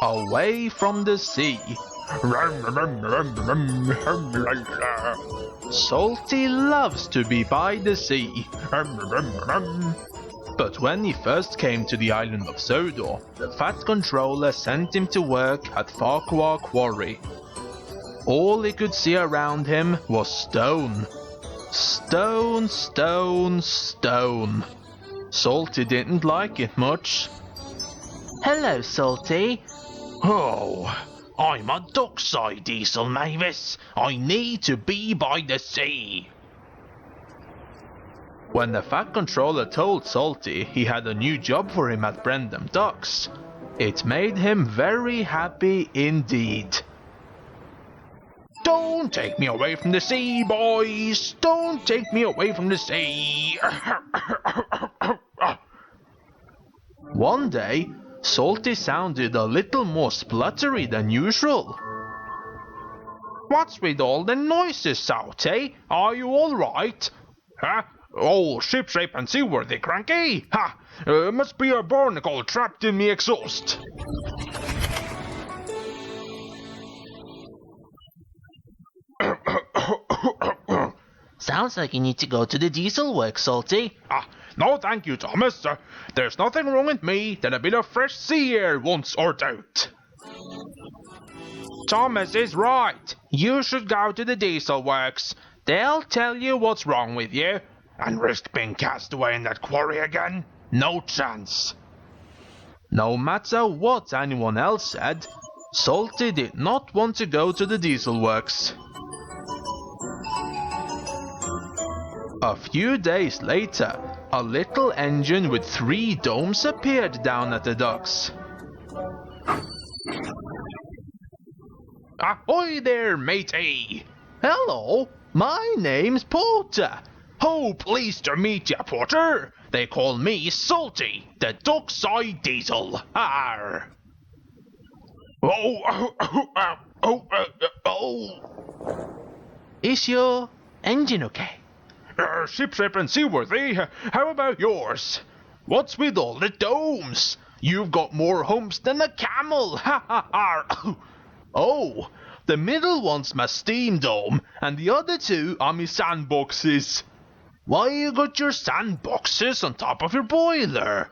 away from the sea. Salty loves to be by the sea. But when he first came to the island of Sodor, the Fat Controller sent him to work at Farquhar Quarry. All he could see around him was stone. Stone, stone, stone. Salty didn't like it much. Hello, Salty. Oh, I'm a dockside diesel, Mavis. I need to be by the sea. When the Fat Controller told Salty he had a new job for him at Brendam Docks, it made him very happy indeed. Don't take me away from the sea, boys! Don't take me away from the sea! One day, Salty sounded a little more spluttery than usual. What's with all the noises, Salty? Are you alright? Huh? Oh, shipshape and seaworthy, Cranky! Ha! Must be a barnacle trapped in me exhaust. Sounds like you need to go to the diesel works, Salty. No thank you, Thomas. There's nothing wrong with me that a bit of fresh sea air won't sort out. Thomas is right. You should go to the diesel works. They'll tell you what's wrong with you. And risk being cast away in that quarry again? No chance. No matter what anyone else said, Salty did not want to go to the diesel works. A few days later, a little engine with 3 domes appeared down at the docks. Ahoy there, matey! Hello, my name's Porter. Oh, pleased to meet ya, Porter. They call me Salty, the dockside diesel. Arr! Is your engine okay? Shipshape and seaworthy, how about yours? What's with all the domes? You've got more humps than a camel. Ha ha ha! Oh, the middle one's my steam dome, and the other 2 are my sandboxes. Why you got your sandboxes on top of your boiler?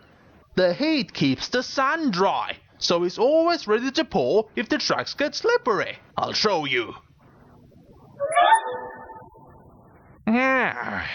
The heat keeps the sand dry, so it's always ready to pour if the tracks get slippery. I'll show you.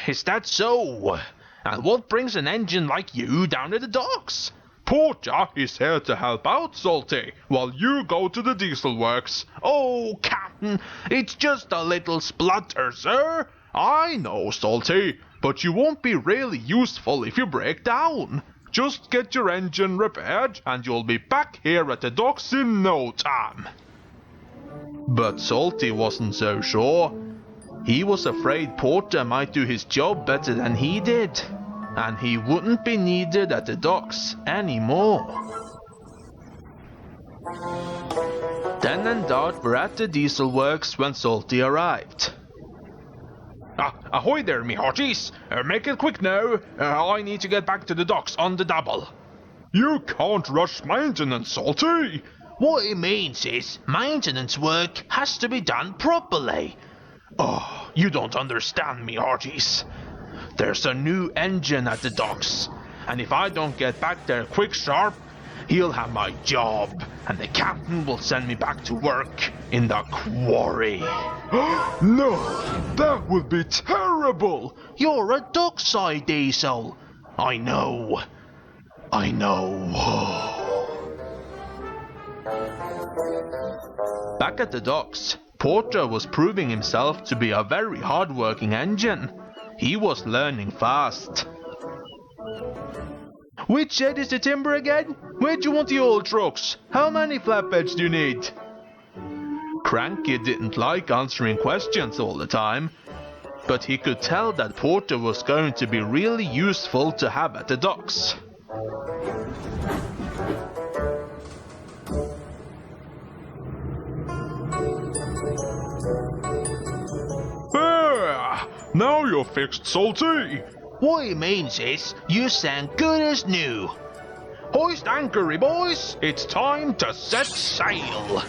Is that so? And what brings an engine like you down to the docks? Porter is here to help out, Salty, while you go to the diesel works. Oh, Captain, it's just a little splutter, sir. I know, Salty, but you won't be really useful if you break down. Just get your engine repaired and you'll be back here at the docks in no time. But Salty wasn't so sure. He was afraid Porter might do his job better than he did, and he wouldn't be needed at the docks anymore. Den and Dart were at the diesel works when Salty arrived. Ahoy there, me hearties. Make it quick now. I need to get back to the docks on the double. You can't rush maintenance, Salty. What it means is maintenance work has to be done properly. Oh, you don't understand me, hearties. There's a new engine at the docks, and if I don't get back there quick sharp, he'll have my job, and the captain will send me back to work in the quarry. No, that would be terrible. You're a dockside diesel. I know. Back at the docks, Porter was proving himself to be a very hard-working engine. He was learning fast. Which shed is the timber again? Where do you want the old trucks? How many flatbeds do you need? Cranky didn't like answering questions all the time, but he could tell that Porter was going to be really useful to have at the docks. Now you're fixed, Salty. What it means is you sound good as new. Hoist anchor, boys! It's time to set sail!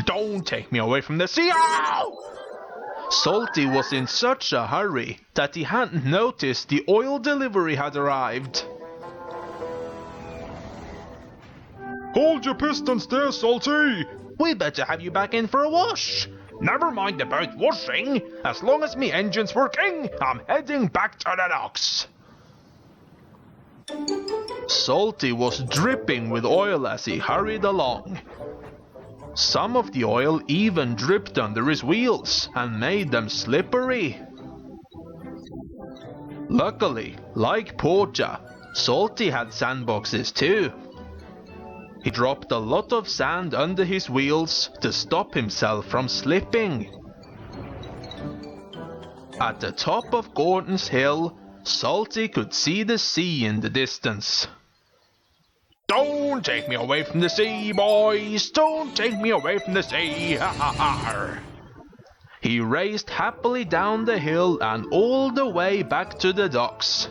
Don't take me away from the sea! Ow! Salty was in such a hurry that he hadn't noticed the oil delivery had arrived. Hold your pistons there, Salty! We better have you back in for a wash. Never mind about washing. As long as me engine's working, I'm heading back to the docks. Salty was dripping with oil as he hurried along. Some of the oil even dripped under his wheels and made them slippery. Luckily, like Portia, Salty had sandboxes too. He dropped a lot of sand under his wheels to stop himself from slipping. At the top of Gordon's Hill, Salty could see the sea in the distance. Don't take me away from the sea, boys! Don't take me away from the sea! He raced happily down the hill and all the way back to the docks.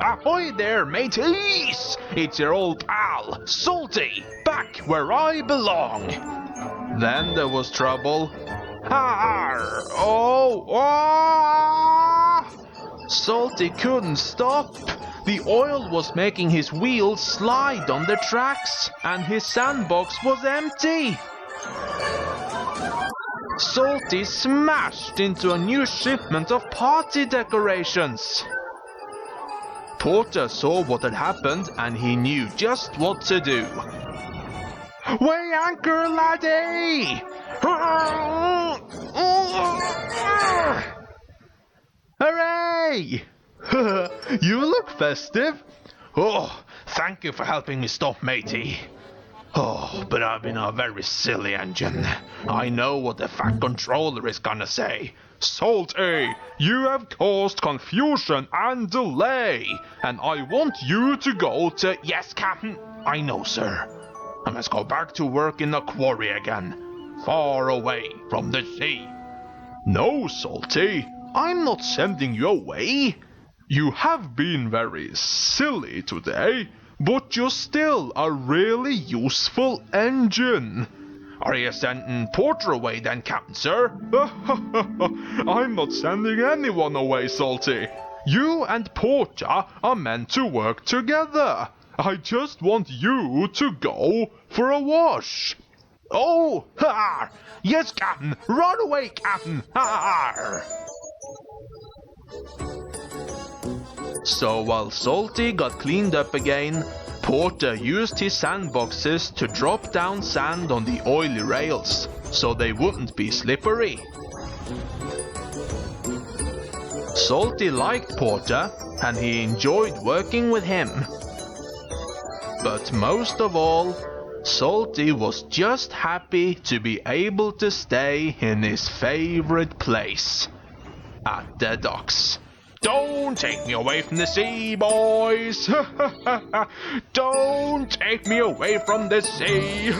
Ahoy there, mateys! It's your old pal, Salty, back where I belong. Then there was trouble. Salty couldn't stop. The oil was making his wheels slide on the tracks, and his sandbox was empty. Salty smashed into a new shipment of party decorations. Porter saw what had happened and he knew just what to do. Weigh anchor, laddie! Hooray! You look festive. Oh, thank you for helping me stop, matey. Oh, but I've been a very silly engine. I know what the Fat Controller is gonna say. Salty, you have caused confusion and delay, and I want you to go to... Yes, Captain, I know, sir. I must go back to work in the quarry again, far away from the sea. No, Salty, I'm not sending you away. You have been very silly today, but you're still a really useful engine. Are you sending Porter away then, Captain, sir? I'm not sending anyone away, Salty. You and Porter are meant to work together. I just want you to go for a wash. Oh, ha! Yes, Captain. Run away, Captain. Ha! So while Salty got cleaned up again, Porter used his sandboxes to drop down sand on the oily rails, so they wouldn't be slippery. Salty liked Porter, and he enjoyed working with him. But most of all, Salty was just happy to be able to stay in his favorite place, at the docks. Don't take me away from the sea, boys! Don't take me away from the sea!